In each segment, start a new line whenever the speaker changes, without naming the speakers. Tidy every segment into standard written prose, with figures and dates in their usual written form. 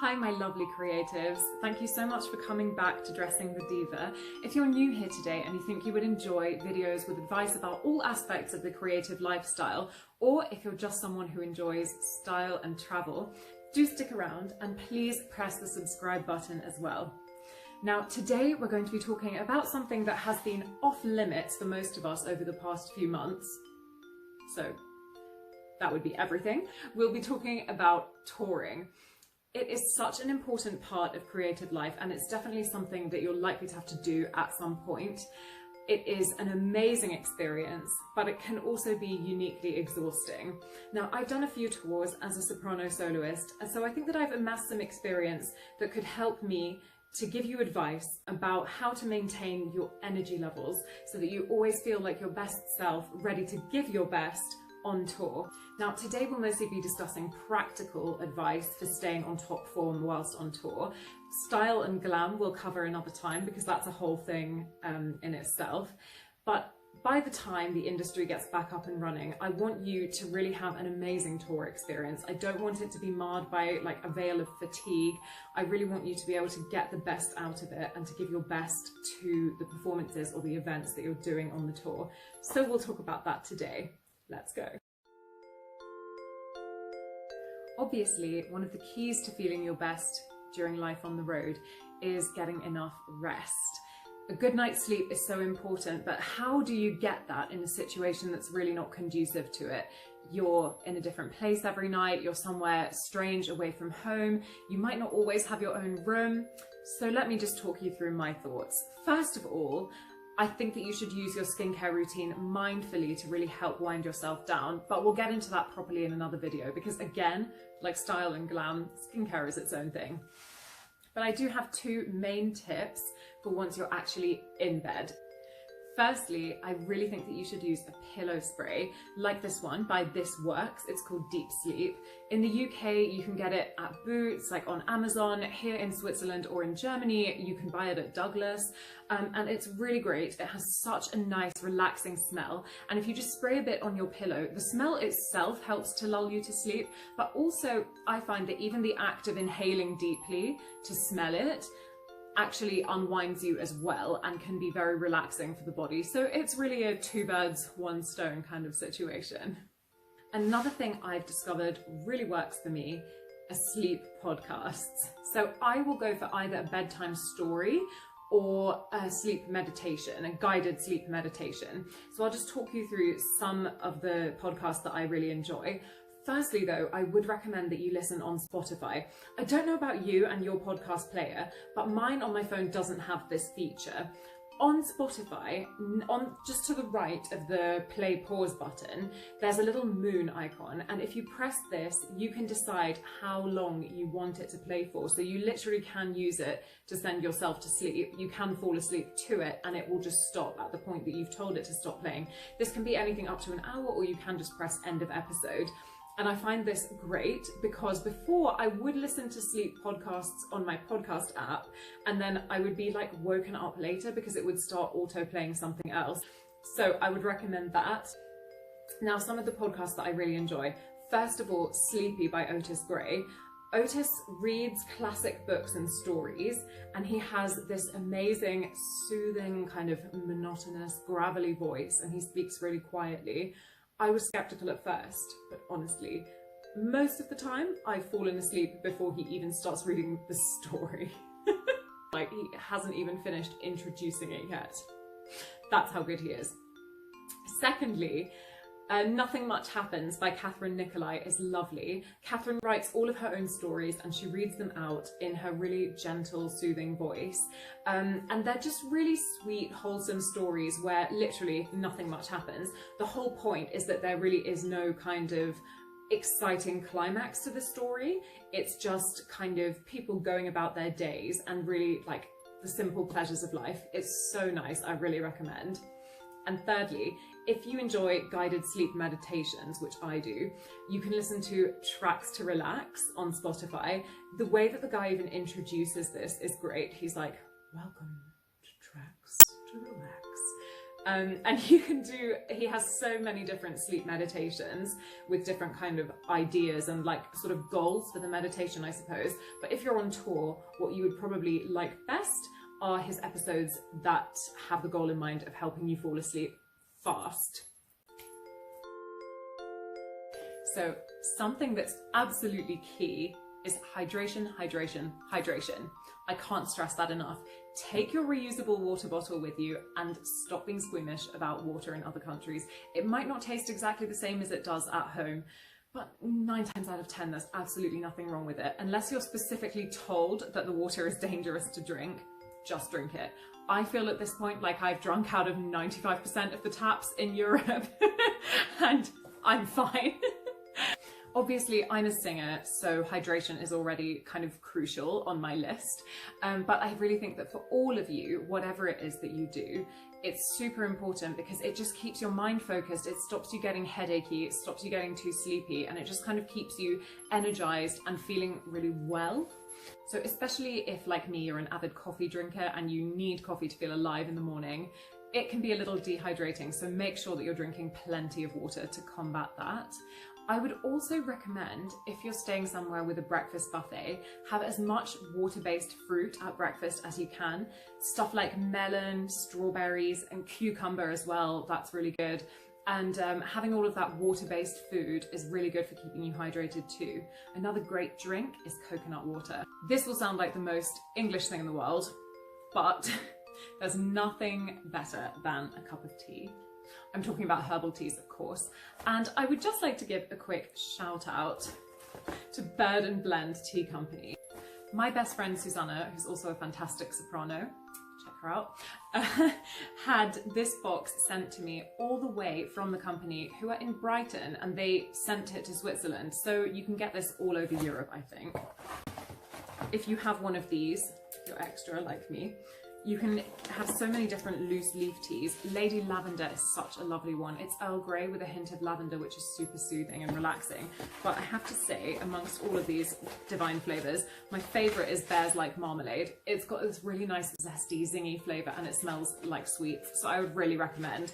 Hi my lovely creatives, thank you so much for coming back to Dressing the Diva. If you're new here today and you think you would enjoy videos with advice about all aspects of the creative lifestyle, or if you're just someone who enjoys style and travel, do stick around and please press the subscribe button as well. Now today we're going to be talking about something that has been off limits for most of us over the past few months. So that would be everything. We'll be talking about touring. It is such an important part of creative life, and it's definitely something that you're likely to have to do at some point. It is an amazing experience, but it can also be uniquely exhausting. Now, I've done a few tours as a soprano soloist, and so I think that I've amassed some experience that could help me to give you advice about how to maintain your energy levels so that you always feel like your best self, ready to give your best on tour. Now today we'll mostly be discussing practical advice for staying on top form whilst on tour. Style and glam we'll cover another time because that's a whole thing in itself. But by the time the industry gets back up and running, I want you to really have an amazing tour experience. I don't want it to be marred by like a veil of fatigue. I really want you to be able to get the best out of it and to give your best to the performances or the events that you're doing on the tour. So we'll talk about that today. Let's go. Obviously, one of the keys to feeling your best during life on the road is getting enough rest. A good night's sleep is so important, but how do you get that in a situation that's really not conducive to it? You're in a different place every night, you're somewhere strange away from home, you might not always have your own room. So let me just talk you through my thoughts. First of all, I think that you should use your skincare routine mindfully to really help wind yourself down, but we'll get into that properly in another video because again, like style and glam, skincare is its own thing. But I do have two main tips for once you're actually in bed. Firstly, I really think that you should use a pillow spray like this one by This Works. It's called Deep Sleep. In the UK, you can get it at Boots, like on Amazon. Here in Switzerland or in Germany, you can buy it at Douglas. And it's really great. It has such a nice, relaxing smell. And if you just spray a bit on your pillow, the smell itself helps to lull you to sleep. But also, I find that even the act of inhaling deeply to smell it actually unwinds you as well and can be very relaxing for the body. So it's really a two birds, one stone kind of situation. Another thing I've discovered really works for me are sleep podcasts. So I will go for either a bedtime story or a sleep meditation, a guided sleep meditation. So I'll just talk you through some of the podcasts that I really enjoy. Firstly though, I would recommend that you listen on Spotify. I don't know about you and your podcast player, but mine on my phone doesn't have this feature. On Spotify, just to the right of the play pause button, there's a little moon icon. And if you press this, you can decide how long you want it to play for. So you literally can use it to send yourself to sleep. You can fall asleep to it and it will just stop at the point that you've told it to stop playing. This can be anything up to an hour, or you can just press end of episode. And I find this great because before I would listen to sleep podcasts on my podcast app and then I would be like woken up later because it would start auto playing something else. So I would recommend that. Now, some of the podcasts that I really enjoy. First of all, Sleepy by Otis Gray. Otis reads classic books and stories, and he has this amazing, soothing, kind of monotonous, gravelly voice, and he speaks really quietly. I was skeptical at first, but honestly, most of the time I've fallen asleep before he even starts reading the story. Like, he hasn't even finished introducing it yet. That's how good he is. Secondly, Nothing Much Happens by Catherine Nicolai is lovely. Catherine writes all of her own stories and she reads them out in her really gentle, soothing voice. And they're just really sweet, wholesome stories where literally nothing much happens. The whole point is that there really is no kind of exciting climax to the story. It's just kind of people going about their days and really like the simple pleasures of life. It's so nice. I really recommend. And thirdly, if you enjoy guided sleep meditations, which I do, you can listen to Tracks to Relax on Spotify. The way that the guy even introduces this is great. He's like, welcome to Tracks to Relax. And you can do, he has so many different sleep meditations with different kind of ideas and like sort of goals for the meditation, I suppose. But if you're on tour, what you would probably like best are his episodes that have the goal in mind of helping you fall asleep fast. So something that's absolutely key is hydration, hydration, hydration. I can't stress that enough. Take your reusable water bottle with you and stop being squeamish about water in other countries. It might not taste exactly the same as it does at home, but 9 times out of 10, there's absolutely nothing wrong with it. Unless you're specifically told that the water is dangerous to drink, just drink it. I feel at this point like I've drunk out of 95% of the taps in Europe and I'm fine. Obviously, I'm a singer, so hydration is already kind of crucial on my list. But I really think that for all of you, whatever it is that you do, it's super important because it just keeps your mind focused. It stops you getting headachy, it stops you getting too sleepy, and it just kind of keeps you energized and feeling really well. So especially if, like me, you're an avid coffee drinker and you need coffee to feel alive in the morning, it can be a little dehydrating. So make sure that you're drinking plenty of water to combat that. I would also recommend, if you're staying somewhere with a breakfast buffet, have as much water-based fruit at breakfast as you can. Stuff like melon, strawberries, and cucumber as well, that's really good. And having all of that water-based food is really good for keeping you hydrated too. Another great drink is coconut water. This will sound like the most English thing in the world, but there's nothing better than a cup of tea. I'm talking about herbal teas, of course. And I would just like to give a quick shout out to Bird and Blend Tea Company. My best friend Susanna, who's also a fantastic soprano, check her out, had this box sent to me all the way from the company, who are in Brighton, and they sent it to Switzerland. So you can get this all over Europe, I think. If you have one of these, if you're extra like me, you can have so many different loose leaf teas. Lady Lavender is such a lovely one. It's Earl Grey with a hint of lavender, which is super soothing and relaxing. But I have to say, amongst all of these divine flavours, my favourite is Bears Like Marmalade. It's got this really nice zesty, zingy flavour and it smells like sweets. So I would really recommend.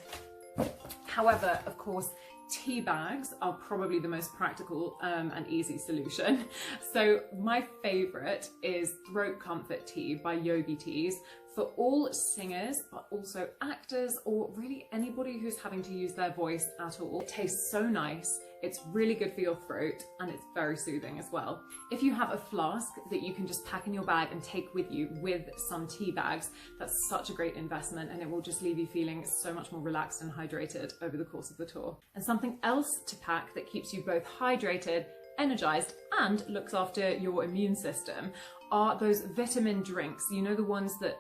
However, of course, tea bags are probably the most practical and easy solution. So my favourite is Throat Comfort Tea by Yogi Teas, for all singers, but also actors or really anybody who's having to use their voice at all. It tastes so nice, it's really good for your throat, and it's very soothing as well. If you have a flask that you can just pack in your bag and take with you with some tea bags, that's such a great investment, and it will just leave you feeling so much more relaxed and hydrated over the course of the tour. And something else to pack that keeps you both hydrated, energized, and looks after your immune system are those vitamin drinks. You know, the ones that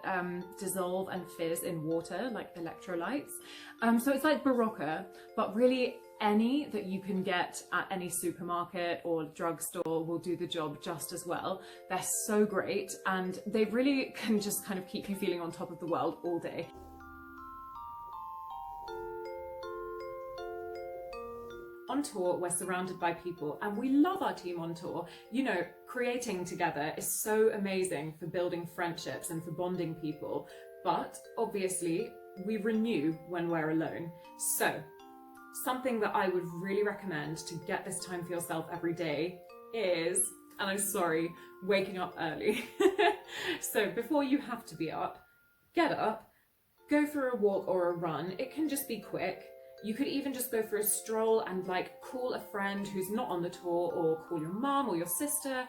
dissolve and fizz in water, like electrolytes. So it's like Barocca, but really any that you can get at any supermarket or drugstore will do the job just as well. They're so great, and they really can just kind of keep you feeling on top of the world all day. On tour, we're surrounded by people and we love our team on tour. You know, creating together is so amazing for building friendships and for bonding people, but obviously we renew when we're alone. So something that I would really recommend to get this time for yourself every day is, and I'm sorry, waking up early. So before you have to be up, get up, go for a walk or a run. It can just be quick. You could even just go for a stroll and like call a friend who's not on the tour, or call your mum or your sister,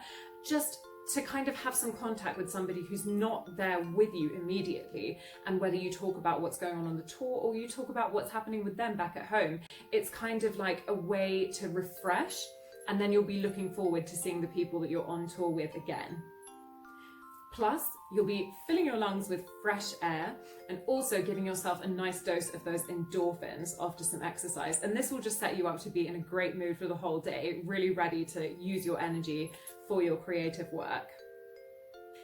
just to kind of have some contact with somebody who's not there with you immediately. And whether you talk about what's going on the tour or you talk about what's happening with them back at home, it's kind of like a way to refresh, and then you'll be looking forward to seeing the people that you're on tour with again. Plus, you'll be filling your lungs with fresh air and also giving yourself a nice dose of those endorphins after some exercise. And this will just set you up to be in a great mood for the whole day, really ready to use your energy for your creative work.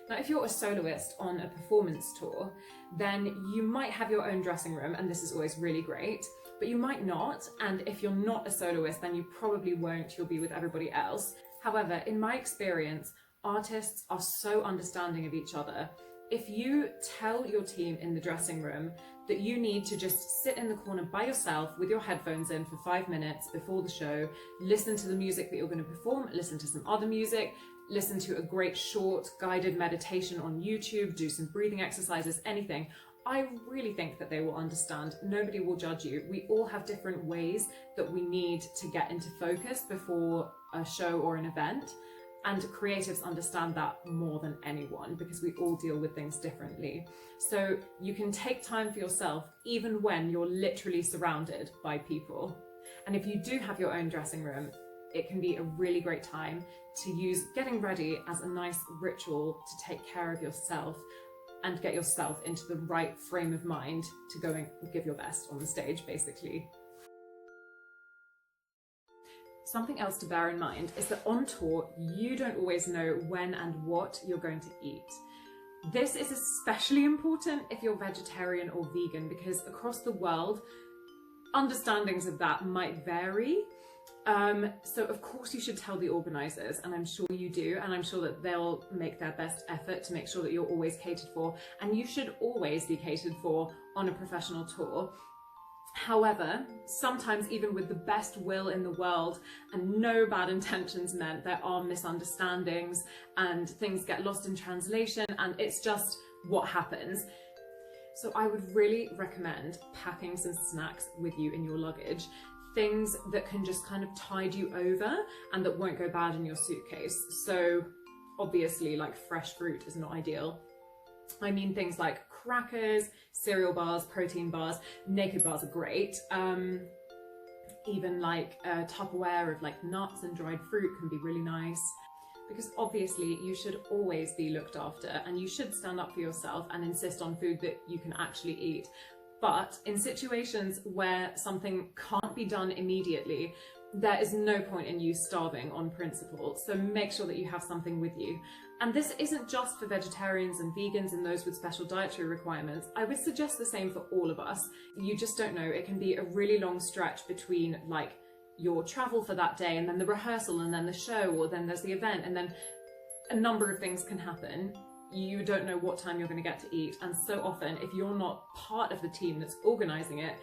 Now, if you're a soloist on a performance tour, then you might have your own dressing room, and this is always really great, but you might not. And if you're not a soloist, then you probably won't, you'll be with everybody else. However, in my experience, artists are so understanding of each other. If you tell your team in the dressing room that you need to just sit in the corner by yourself with your headphones in for 5 minutes before the show, listen to the music that you're going to perform, listen to some other music, listen to a great short guided meditation on YouTube, do some breathing exercises, anything, I really think that they will understand. Nobody will judge you. We all have different ways that we need to get into focus before a show or an event. And creatives understand that more than anyone because we all deal with things differently. So you can take time for yourself even when you're literally surrounded by people. And if you do have your own dressing room, it can be a really great time to use getting ready as a nice ritual to take care of yourself and get yourself into the right frame of mind to go and give your best on the stage, basically. Something else to bear in mind is that on tour, you don't always know when and what you're going to eat. This is especially important if you're vegetarian or vegan, because across the world, understandings of that might vary. So of course you should tell the organisers, and I'm sure you do, and I'm sure that they'll make their best effort to make sure that you're always catered for, and you should always be catered for on a professional tour. However, sometimes even with the best will in the world and no bad intentions meant, there are misunderstandings and things get lost in translation, and it's just what happens. So I would really recommend packing some snacks with you in your luggage, things that can just kind of tide you over and that won't go bad in your suitcase. So obviously, like, fresh fruit is not ideal. I mean things like crackers, cereal bars, protein bars. Naked bars are great. Even like Tupperware of like nuts and dried fruit can be really nice, because obviously you should always be looked after and you should stand up for yourself and insist on food that you can actually eat. But in situations where something can't be done immediately, there is no point in you starving on principle. So make sure that you have something with you. And this isn't just for vegetarians and vegans and those with special dietary requirements. I would suggest the same for all of us. You just don't know. It can be a really long stretch between like your travel for that day and then the rehearsal and then the show, or then there's the event, and then a number of things can happen. You don't know what time you're going to get to eat. And so often, if you're not part of the team that's organising it,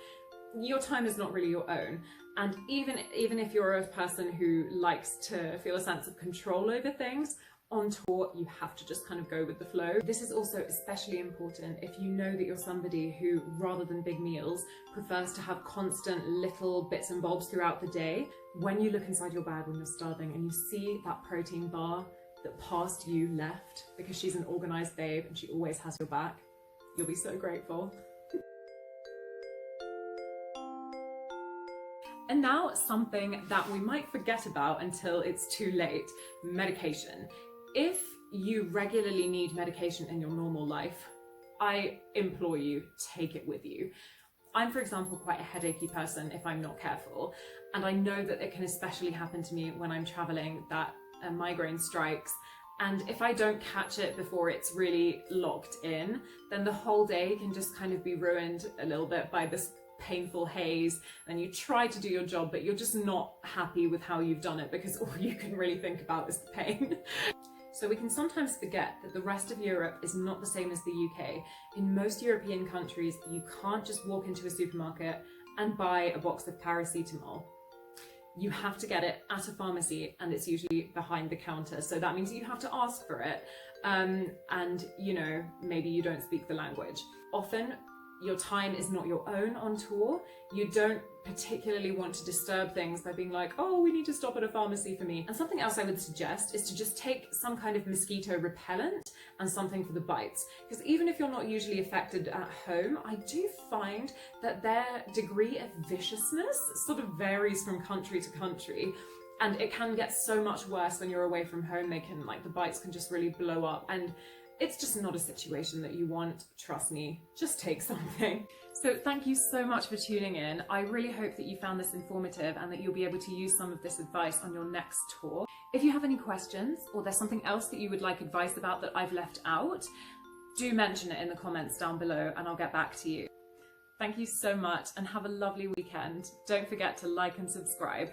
your time is not really your own. And even if you're a person who likes to feel a sense of control over things, on tour you have to just kind of go with the flow. This is also especially important if you know that you're somebody who, rather than big meals, prefers to have constant little bits and bobs throughout the day. When you look inside your bag when you're starving and you see that protein bar that past you left because she's an organised babe and she always has your back, you'll be so grateful. And now something that we might forget about until it's too late: medication. If you regularly need medication in your normal life, I implore you, take it with you. I'm, for example, quite a headachy person if I'm not careful, and I know that it can especially happen to me when I'm traveling, that a migraine strikes, and if I don't catch it before it's really locked in, then the whole day can just kind of be ruined a little bit by this painful haze, and you try to do your job but you're just not happy with how you've done it because all you can really think about is the pain. So we can sometimes forget that the rest of Europe is not the same as the UK. In most European countries, you can't just walk into a supermarket and buy a box of paracetamol. You have to get it at a pharmacy, and it's usually behind the counter. So that means you have to ask for it. And, you know, maybe you don't speak the language. Often, your time is not your own on tour. You don't particularly want to disturb things by being like, oh, we need to stop at a pharmacy for me. And something else I would suggest is to just take some kind of mosquito repellent and something for the bites. Because even if you're not usually affected at home, I do find that their degree of viciousness sort of varies from country to country. And it can get so much worse when you're away from home. They can, like, the bites can just really blow up. And it's just not a situation that you want. Trust me, just take something. So thank you so much for tuning in. I really hope that you found this informative and that you'll be able to use some of this advice on your next tour. If you have any questions, or there's something else that you would like advice about that I've left out, do mention it in the comments down below and I'll get back to you. Thank you so much and have a lovely weekend. Don't forget to like and subscribe.